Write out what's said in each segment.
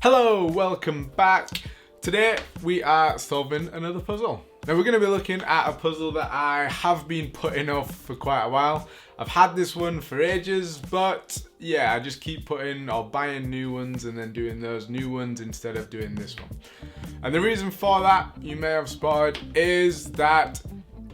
Hello, welcome back. Today we are solving another puzzle. Now we're going to be looking at a puzzle that I have been putting off for quite a while. I've had this one for ages, but yeah, I just keep putting or buying new ones and then doing those new ones instead of doing this one. And the reason for that, you may have spotted, is that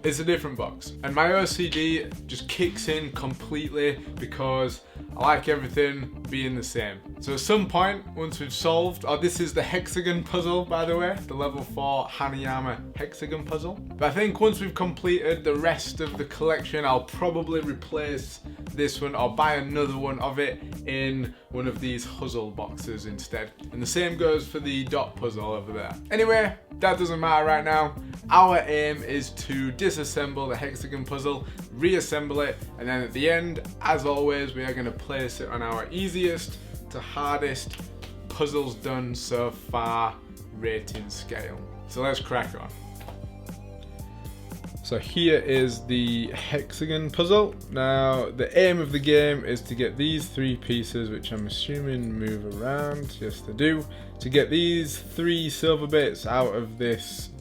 it's a different box. And my OCD just kicks in completely because I like everything being the same. So at some point, once we've solved, this is the Hexagon puzzle, by the way, the level 4 Hanayama Hexagon puzzle. But I think once we've completed the rest of the collection, I'll probably replace this one or buy another one of it in one of these puzzle boxes instead. And the same goes for the dot puzzle over there. Anyway, that doesn't matter right now. Our aim is to disassemble the Hexagon puzzle, reassemble it, and then at the end, as always, we are going to place it on our easiest to hardest puzzles done so far rating scale. So let's crack on. So here is the Hexagon puzzle. Now the aim of the game is to get these three pieces, which I'm assuming move around, yes they do, to get these three silver bits out of this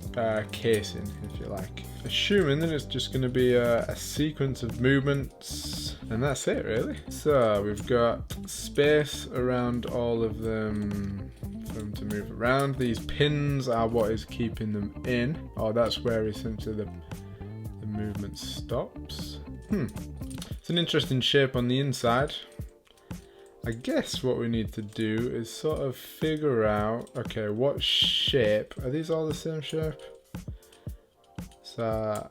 casing, if you like. Assuming that it's just going to be a sequence of movements, and that's it really. So we've got space around all of them for them to move around. These pins are what is keeping them in, or that's where essentially the movement stops. It's an interesting shape on the inside. I guess what we need to do is sort of figure out, okay, what shape, are these all the same shape? So,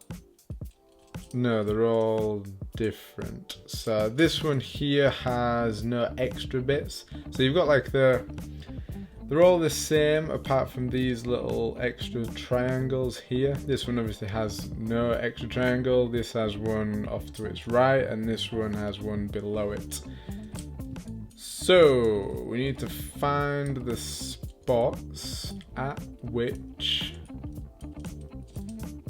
no, they're all different. So this one here has no extra bits. So you've got like they're all the same apart from these little extra triangles here. This one obviously has no extra triangle. This has one off to its right and this one has one below it. So we need to find the spots at which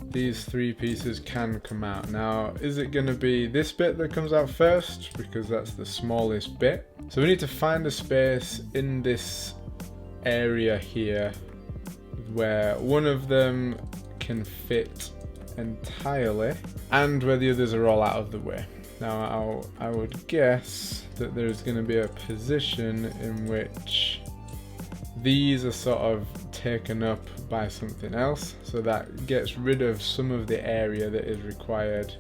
these three pieces can come out. Now, is it going to be this bit that comes out first? Because that's the smallest bit. So we need to find a space in this area here where one of them can fit entirely and where the others are all out of the way. Now I would guess that there's going to be a position in which these are sort of taken up by something else, so that gets rid of some of the area that is required,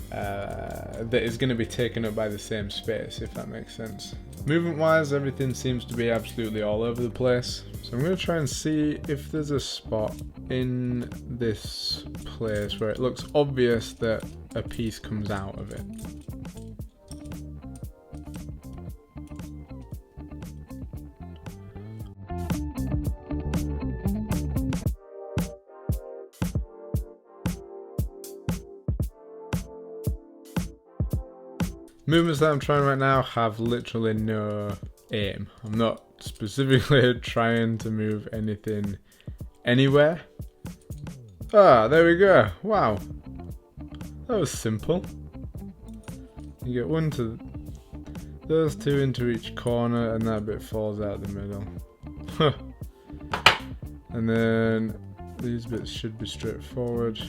that is going to be taken up by the same space, if that makes sense. Movement wise, everything seems to be absolutely all over the place, so I'm going to try and see if there's a spot in this place where it looks obvious that a piece comes out of it. Movements that I'm trying right now have literally no aim. I'm not specifically trying to move anything anywhere. Ah, there we go. Wow. That was simple. You get those two into each corner and that bit falls out the middle. And then these bits should be straightforward.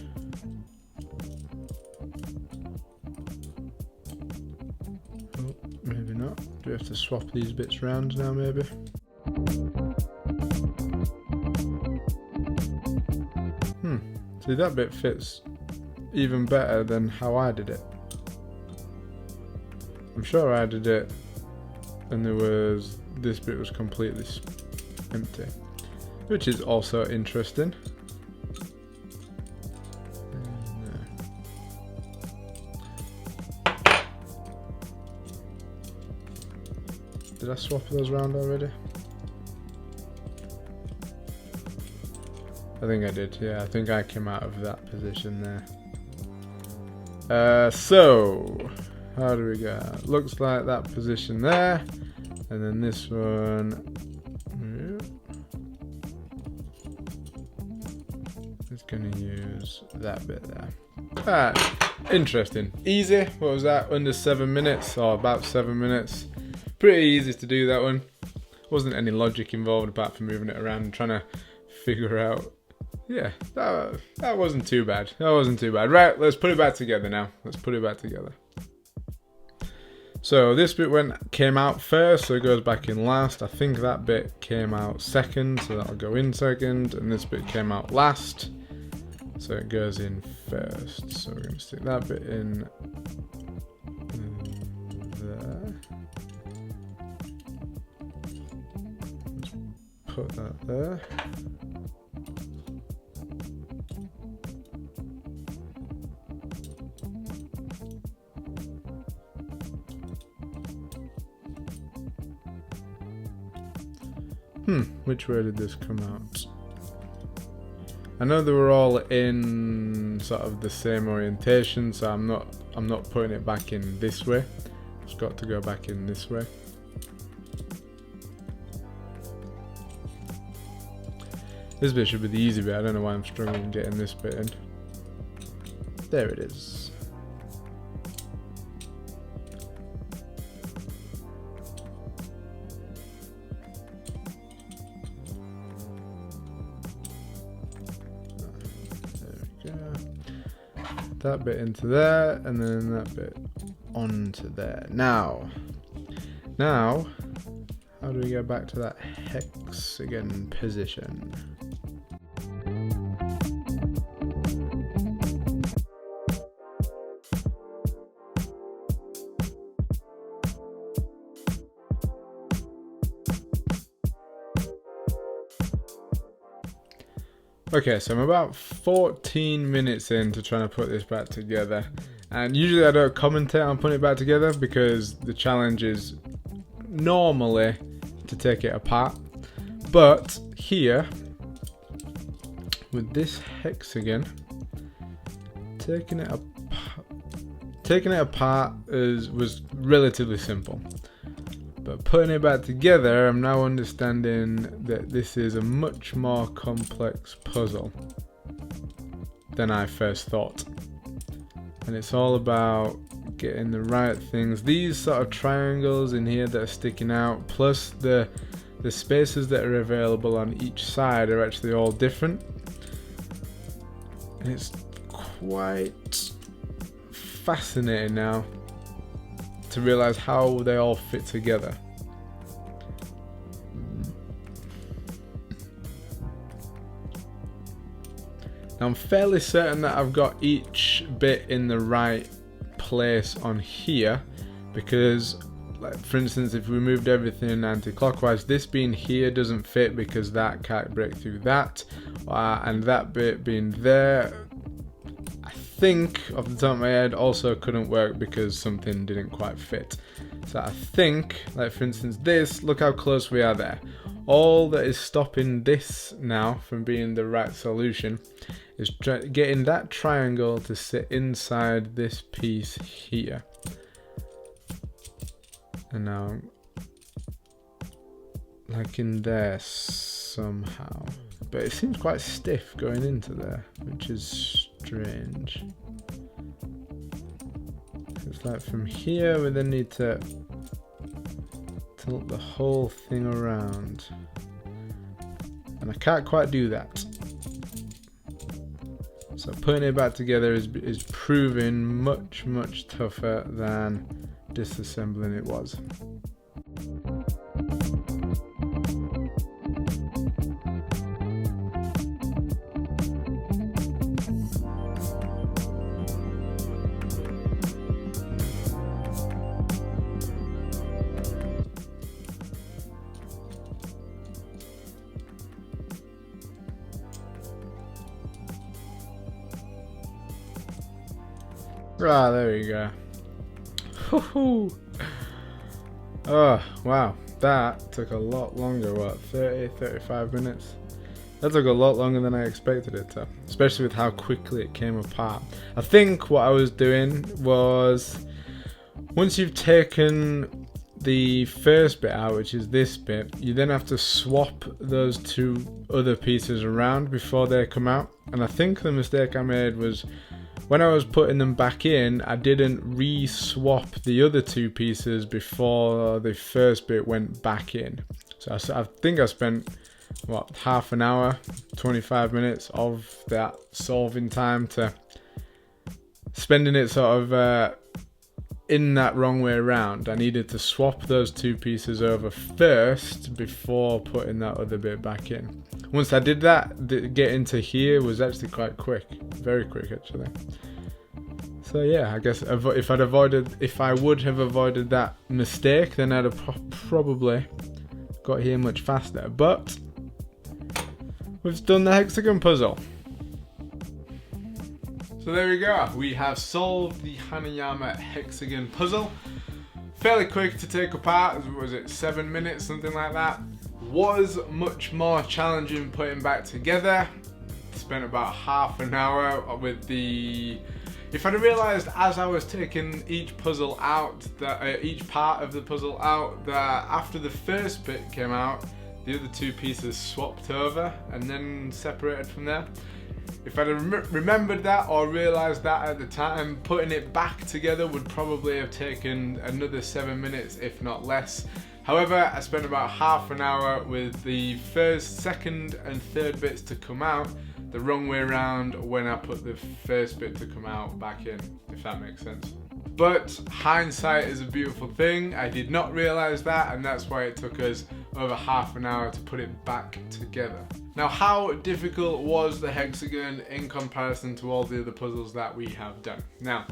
Maybe not. Do we have to swap these bits around now, maybe? See, that bit fits even better than how I did it. I'm sure I did it and this bit was completely empty, which is also interesting. Did I swap those around already? I think I did, yeah. I think I came out of that position there. So, how do we go? Looks like that position there. And then this one. It's going to use that bit there. Alright, interesting. Easy. What was that? Under 7 minutes, or about 7 minutes. Pretty easy to do that one. wasn't any logic involved apart from moving it around and trying to figure out. Yeah, that wasn't too bad. That wasn't too bad. Right, let's put it back together now. Let's put it back together. So this bit came out first, so it goes back in last. I think that bit came out second, so that'll go in second. And this bit came out last, so it goes in first. So we're going to stick that bit in there. Let's put that there. Which way did this come out? I know they were all in sort of the same orientation, so I'm not putting it back in this way. It's got to go back in this way. This bit should be the easy bit. I don't know why I'm struggling getting this bit in. There it is. That bit into there, and then that bit onto there. Now, how do we go back to that hexagon position? Okay, so I'm about 14 minutes into trying to put this back together, and usually I don't commentate on putting it back together because the challenge is normally to take it apart, but here with this hexagon, taking it apart was relatively simple. But putting it back together, I'm now understanding that this is a much more complex puzzle than I first thought. And it's all about getting the right things. These sort of triangles in here that are sticking out, plus the spaces that are available on each side are actually all different. And it's quite fascinating now to realize how they all fit together. Now I'm fairly certain that I've got each bit in the right place on here, because like for instance, if we moved everything anti-clockwise, this being here doesn't fit because that can't break through that, and that bit being there, I think off the top of my head also couldn't work because something didn't quite fit. So I think, like for instance this, look how close we are there. All that is stopping this now from being the right solution is getting that triangle to sit inside this piece here. And now, like in there somehow. But it seems quite stiff going into there, which is strange. It's like from here we then need to tilt the whole thing around. And I can't quite do that. So putting it back together is proving much, much tougher than disassembling it was. Ah, there you go. Oh, wow. That took a lot longer. What, 35 minutes? That took a lot longer than I expected it to, especially with how quickly it came apart. I think what I was doing was, once you've taken the first bit out, which is this bit, you then have to swap those two other pieces around before they come out. And I think the mistake I made was, when I was putting them back in, I didn't re-swap the other two pieces before the first bit went back in. So I think I spent, what, half an hour, 25 minutes of that solving time to spending it sort of in that wrong way around. I needed to swap those two pieces over first before putting that other bit back in. Once I did that, getting to here was actually quite quick, very quick actually. So yeah, I guess if I would have avoided that mistake, then I'd have probably got here much faster. But we've done the hexagon puzzle. So there we go, we have solved the Hanayama Hexagon puzzle. Fairly quick to take apart, was it 7 minutes, something like that. Was much more challenging putting back together. Spent about half an hour with the... If I'd have realised as I was taking each puzzle out, that each part of the puzzle out, that after the first bit came out, the other two pieces swapped over and then separated from there. If I'd have remembered that or realised that at the time, putting it back together would probably have taken another 7 minutes, if not less. However, I spent about half an hour with the first, second and third bits to come out the wrong way around when I put the first bit to come out back in, if that makes sense. But hindsight is a beautiful thing. I did not realise that, and that's why it took us over half an hour to put it back together. Now, how difficult was the hexagon in comparison to all the other puzzles that we have done? Now,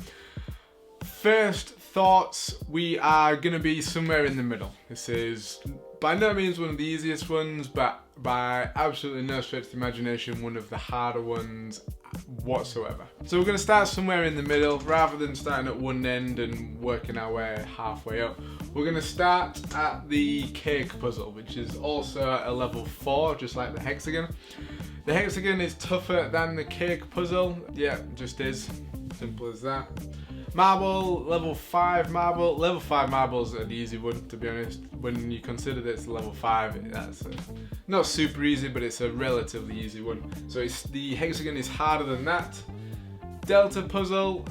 first thoughts, we are going to be somewhere in the middle. This is by no means one of the easiest ones, but by absolutely no stretch of the imagination, one of the harder ones whatsoever. So we're going to start somewhere in the middle, rather than starting at one end and working our way halfway up. We're going to start at the cake puzzle, which is also a level 4, just like the hexagon. The hexagon is tougher than the cake puzzle. Yeah, just is. Simple as that. Marble, level 5 marble. Level 5 marble's an easy one, to be honest. When you consider that it's level 5, that's not super easy, but it's a relatively easy one. So the hexagon is harder than that. Delta puzzle,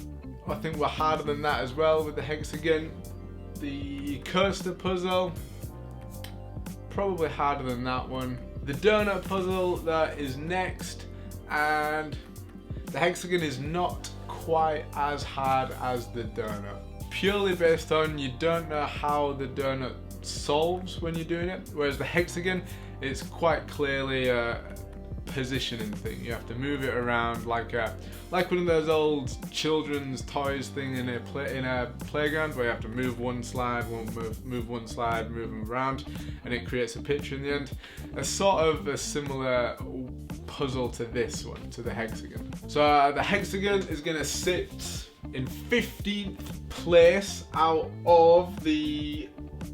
I think we're harder than that as well with the hexagon. The coaster puzzle, probably harder than that one. The donut puzzle, that is next. And the hexagon is not quite as hard as the donut, purely based on you don't know how the donut solves when you're doing it, whereas the hexagon, it's quite clearly a positioning thing. You have to move it around like one of those old children's toys thing in a playground, where you have to move one slide, move one slide, move them around, and it creates a picture in the end. A sort of a similar puzzle to this one, to the hexagon. So the hexagon is going to sit in 15th place out of the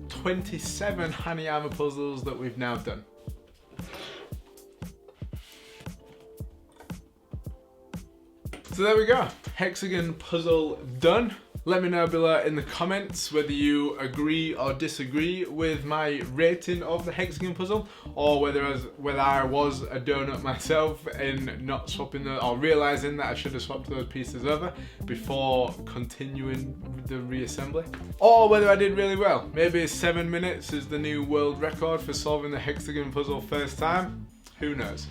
27 Hanayama puzzles that we've now done. So there we go, hexagon puzzle done. Let me know below in the comments whether you agree or disagree with my rating of the hexagon puzzle, or whether I was a donut myself in not swapping or realising that I should have swapped those pieces over before continuing with the reassembly, or whether I did really well. Maybe 7 minutes is the new world record for solving the hexagon puzzle first time, who knows.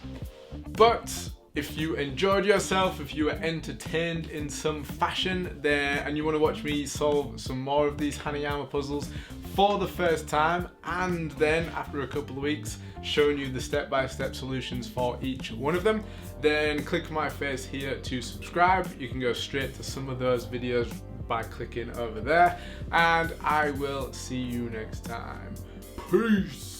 But if you enjoyed yourself, if you were entertained in some fashion there, and you want to watch me solve some more of these Hanayama puzzles for the first time, and then after a couple of weeks showing you the step-by-step solutions for each one of them, then click my face here to subscribe. You can go straight to some of those videos by clicking over there, and I will see you next time. Peace!